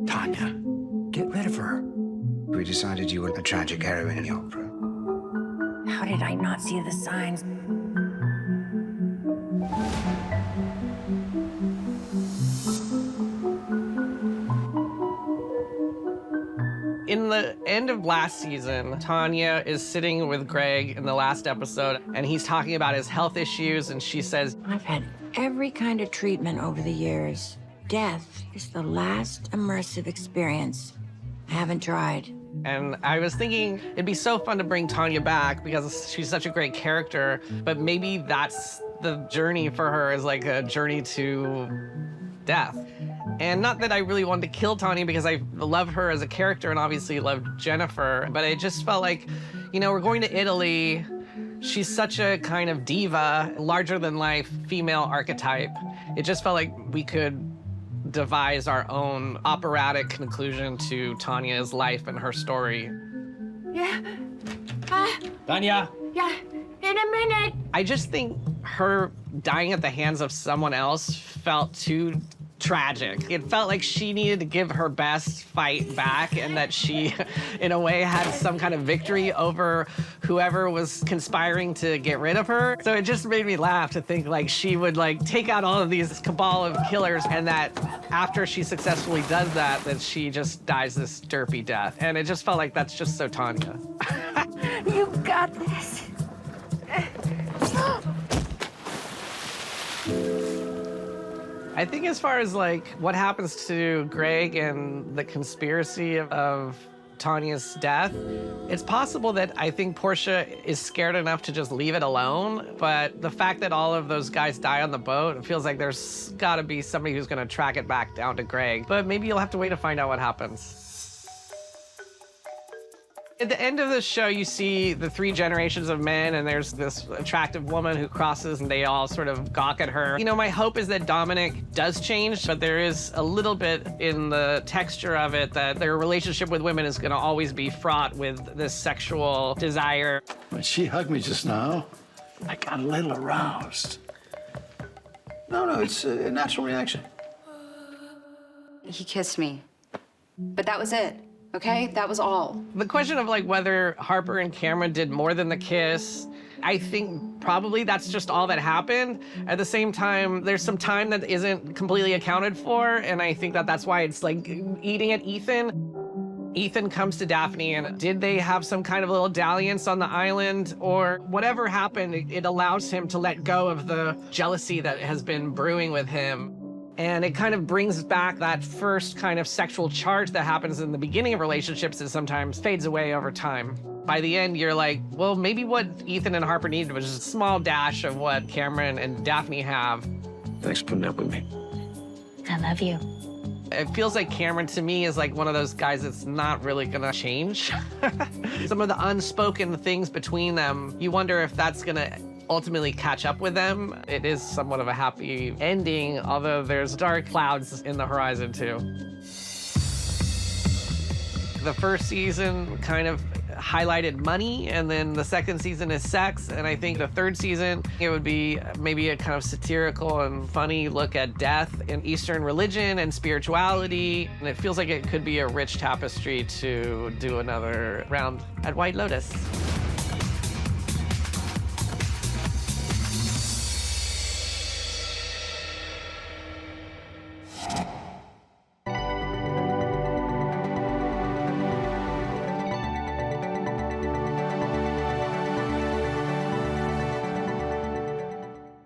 Tanya, get rid of her. We decided you were a tragic heroine in the opera. How did I not see the signs? In the end of last season, Tanya is sitting with Greg in the last episode, and he's talking about his health issues, and she says, I've had every kind of treatment over the years. Death is the last immersive experience I haven't tried. and I was thinking it'd be so fun to bring Tanya back because she's such a great character, but maybe that's the journey for her, is like a journey to death. And not that I really wanted to kill Tanya because I love her as a character and obviously loved Jennifer, but it just felt like, you know, we're going to Italy. She's such a kind of diva, larger than life female archetype. It just felt like we could devise our own operatic conclusion to Tanya's life and her story. Yeah. Tanya! Yeah, in a minute. I just think her dying at the hands of someone else felt too tragic. It felt like she needed to give her best fight back, and that she, in a way, had some kind of victory over whoever was conspiring to get rid of her. So it just made me laugh to think like she would like take out all of these cabal of killers, and that after she successfully does that, that she just dies this derpy death. And it just felt like that's just so Tanya. You got this. I think as far as like what happens to Greg and the conspiracy of Tanya's death, it's possible that I think Portia is scared enough to just leave it alone. But the fact that all of those guys die on the boat, it feels like there's got to be somebody who's going to track it back down to Greg. But maybe you'll have to wait to find out what happens. At the end of the show, you see the three generations of men, and there's this attractive woman who crosses, and they all sort of gawk at her. You know, my hope is that Dominic does change, but there is a little bit in the texture of it that their relationship with women is going to always be fraught with this sexual desire. When she hugged me just now, I got a little aroused. No, it's a natural reaction. He kissed me, but that was it. Okay, that was all. The question of like whether Harper and Cameron did more than the kiss, I think probably that's just all that happened. At the same time, there's some time that isn't completely accounted for, and I think that that's why it's like eating at Ethan. Ethan comes to Daphne, and did they have some kind of little dalliance on the island, or whatever happened, it allows him to let go of the jealousy that has been brewing with him. And it kind of brings back that first kind of sexual charge that happens in the beginning of relationships that sometimes fades away over time. By the end, you're like, well, maybe what Ethan and Harper needed was just a small dash of what Cameron and Daphne have. Thanks for putting up with me. I love you. It feels like Cameron, to me, is like one of those guys that's not really gonna change. Some of the unspoken things between them, you wonder if that's gonna ultimately catch up with them. It is somewhat of a happy ending, although there's dark clouds in the horizon too. The first season kind of highlighted money, and then the second season is sex, and I think the third season, it would be maybe a kind of satirical and funny look at death and Eastern religion and spirituality, and it feels like it could be a rich tapestry to do another round at White Lotus.